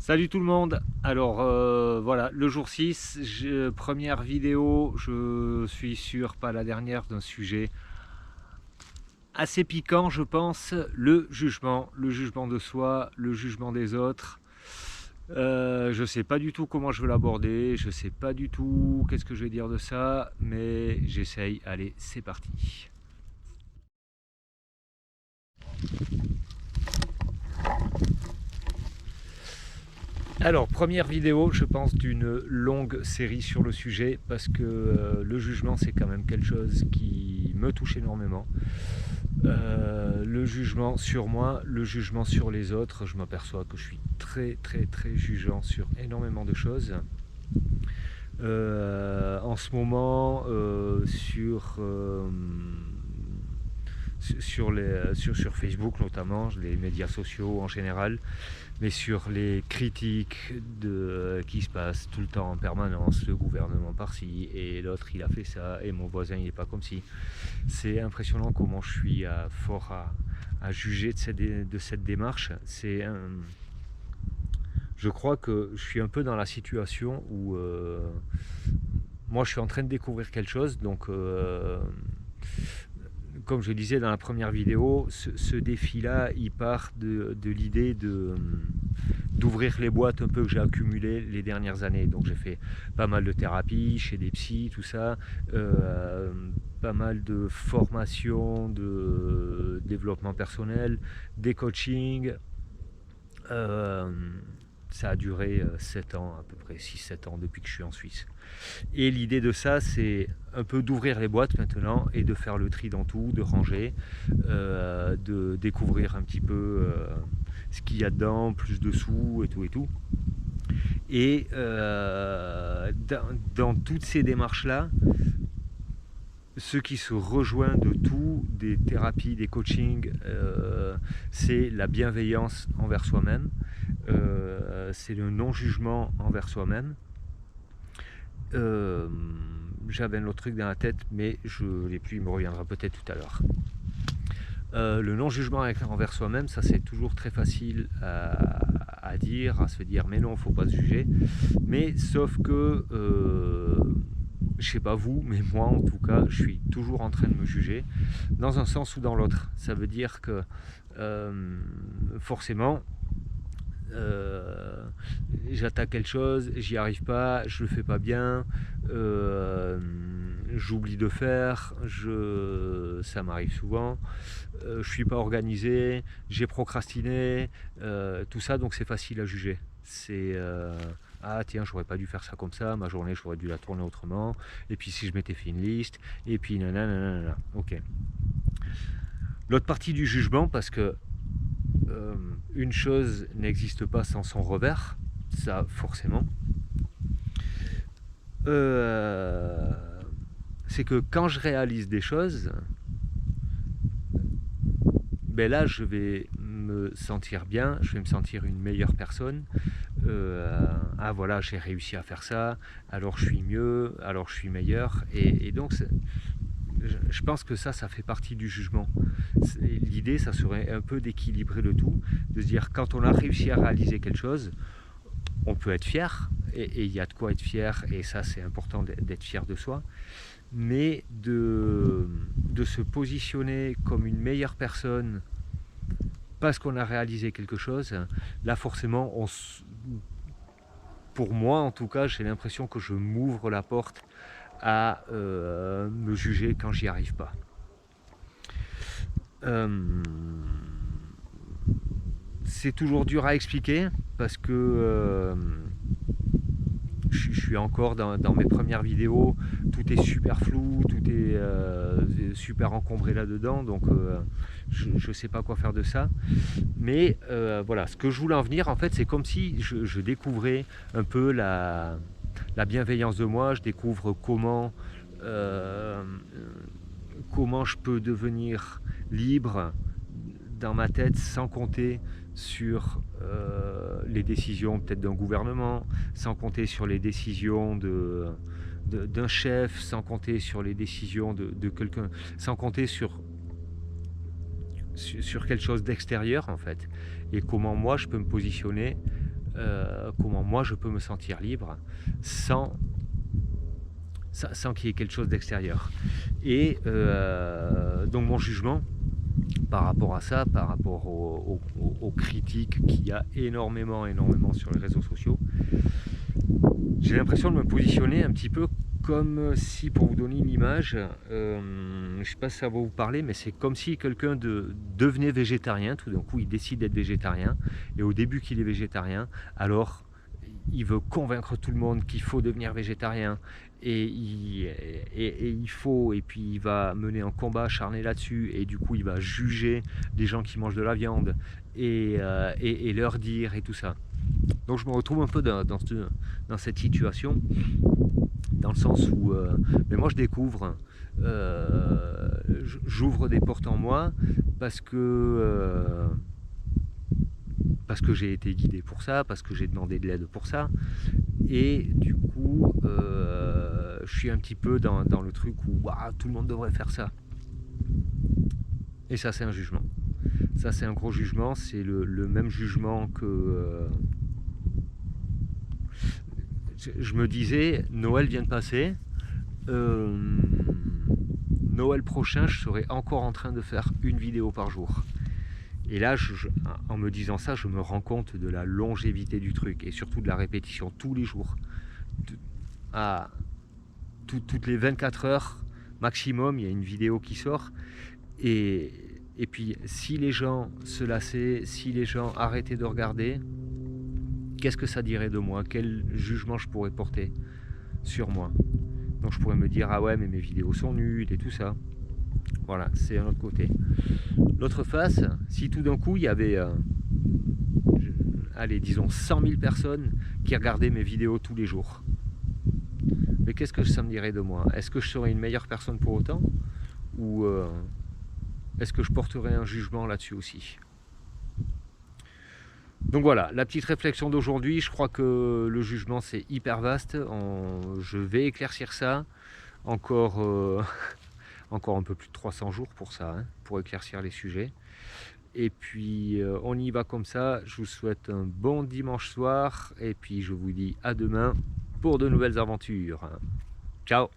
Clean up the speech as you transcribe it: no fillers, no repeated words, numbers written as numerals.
Salut tout le monde. Alors voilà, le jour 6, première vidéo, je suis sûr pas la dernière, d'un sujet assez piquant je pense, le jugement de soi, le jugement des autres. Je sais pas du tout comment je veux l'aborder, je sais pas du tout qu'est-ce que je vais dire de ça, mais j'essaye. Allez, c'est parti. Alors, première vidéo, je pense, d'une longue série sur le sujet, parce que le jugement, c'est quand même quelque chose qui me touche énormément. Le jugement sur moi, le jugement sur les autres, je m'aperçois que je suis très très très jugeant sur énormément de choses. En ce moment, sur Facebook notamment, les médias sociaux en général, mais sur les critiques qui se passent tout le temps en permanence, le gouvernement par-ci et l'autre il a fait ça et mon voisin il n'est pas comme ci. C'est impressionnant comment je suis fort à juger de cette démarche. Je crois que je suis un peu dans la situation où moi je suis en train de découvrir quelque chose, donc comme je disais dans la première vidéo, ce défi-là, il part de l'idée d'ouvrir les boîtes un peu que j'ai accumulées les dernières années. Donc j'ai fait pas mal de thérapie chez des psys, tout ça, pas mal de formations, de développement personnel, des coachings. Euh, Ça a duré 7 ans, à peu près 6-7 ans depuis que je suis en Suisse. Et l'idée de ça, c'est un peu d'ouvrir les boîtes maintenant et de faire le tri dans tout, de ranger, de découvrir un petit peu ce qu'il y a dedans, plus de sous et tout et tout. Et dans toutes ces démarches-là, ce qui se rejoint de tout, des thérapies, des coachings, c'est la bienveillance envers soi-même, c'est le non-jugement envers soi-même. J'avais un autre truc dans la tête, mais je ne l'ai plus, il me reviendra peut-être tout à l'heure. Le non-jugement envers soi-même, ça c'est toujours très facile à dire, à se dire mais non, il ne faut pas se juger. Mais sauf que, je sais pas vous, mais moi en tout cas, je suis toujours en train de me juger, dans un sens ou dans l'autre. Ça veut dire que forcément, j'attaque quelque chose, j'y arrive pas, je le fais pas bien, j'oublie de faire, ça m'arrive souvent, je suis pas organisé, j'ai procrastiné, tout ça, donc c'est facile à juger. C'est ah tiens, j'aurais pas dû faire ça comme ça, ma journée j'aurais dû la tourner autrement, et puis si je m'étais fait une liste, et puis nanana, ok. L'autre partie du jugement, parce que une chose n'existe pas sans son revers, ça forcément. C'est que quand je réalise des choses, ben là je vais me sentir bien, je vais me sentir une meilleure personne. Ah voilà, j'ai réussi à faire ça, alors je suis mieux, alors je suis meilleur. Et donc je pense que ça fait partie du jugement. L'idée, ça serait un peu d'équilibrer le tout, de se dire quand on a réussi à réaliser quelque chose, on peut être fier, et il y a de quoi être fier, et ça c'est important d'être fier de soi, mais de se positionner comme une meilleure personne parce qu'on a réalisé quelque chose, là forcément, pour moi en tout cas, j'ai l'impression que je m'ouvre la porte à me juger quand j'y arrive pas. C'est toujours dur à expliquer parce que je suis encore dans mes premières vidéos, tout est super flou, tout est super encombré là-dedans, donc je ne sais pas quoi faire de ça. Mais voilà, ce que je voulais en venir, en fait, c'est comme si je découvrais un peu la bienveillance de moi, je découvre comment je peux devenir libre dans ma tête sans compter sur les décisions peut-être d'un gouvernement, sans compter sur les décisions d'un chef, sans compter sur les décisions de quelqu'un, sans compter sur quelque chose d'extérieur en fait. Et comment moi je peux me positionner comment moi je peux me sentir libre sans qu'il y ait quelque chose d'extérieur. Et donc mon jugement par rapport à ça, par rapport aux critiques qu'il y a énormément sur les réseaux sociaux, j'ai l'impression de me positionner un petit peu comme si, pour vous donner une image, je ne sais pas si ça va vous parler, mais c'est comme si quelqu'un devenait végétarien, tout d'un coup il décide d'être végétarien, et au début qu'il est végétarien, alors il veut convaincre tout le monde qu'il faut devenir végétarien, et puis il va mener un combat acharné là-dessus, et du coup il va juger les gens qui mangent de la viande, et leur dire, et tout ça. Donc je me retrouve un peu dans cette situation, dans le sens où mais moi je découvre, j'ouvre des portes en moi parce que j'ai été guidé pour ça, parce que j'ai demandé de l'aide pour ça, et du coup je suis un petit peu dans le truc où tout le monde devrait faire ça, et ça c'est un jugement, ça c'est un gros jugement, c'est le même jugement que je me disais, Noël vient de passer, Noël prochain je serai encore en train de faire une vidéo par jour. Et là, en me disant ça, je me rends compte de la longévité du truc, et surtout de la répétition tous les jours. Toutes les 24 heures maximum, il y a une vidéo qui sort. Et puis, si les gens se lassaient, si les gens arrêtaient de regarder, qu'est-ce que ça dirait de moi? Quel jugement je pourrais porter sur moi? Donc je pourrais me dire, ah ouais, mais mes vidéos sont nulles et tout ça. Voilà, c'est un autre côté. L'autre face, si tout d'un coup il y avait, allez, disons 100 000 personnes qui regardaient mes vidéos tous les jours, mais qu'est-ce que ça me dirait de moi? Est-ce que je serais une meilleure personne pour autant? Ou est-ce que je porterais un jugement là-dessus aussi? Donc voilà, la petite réflexion d'aujourd'hui. Je crois que le jugement c'est hyper vaste. Je vais éclaircir ça encore, encore un peu plus de 300 jours pour ça, hein, pour éclaircir les sujets. Et puis on y va comme ça. Je vous souhaite un bon dimanche soir, et puis je vous dis à demain pour de nouvelles aventures. Ciao!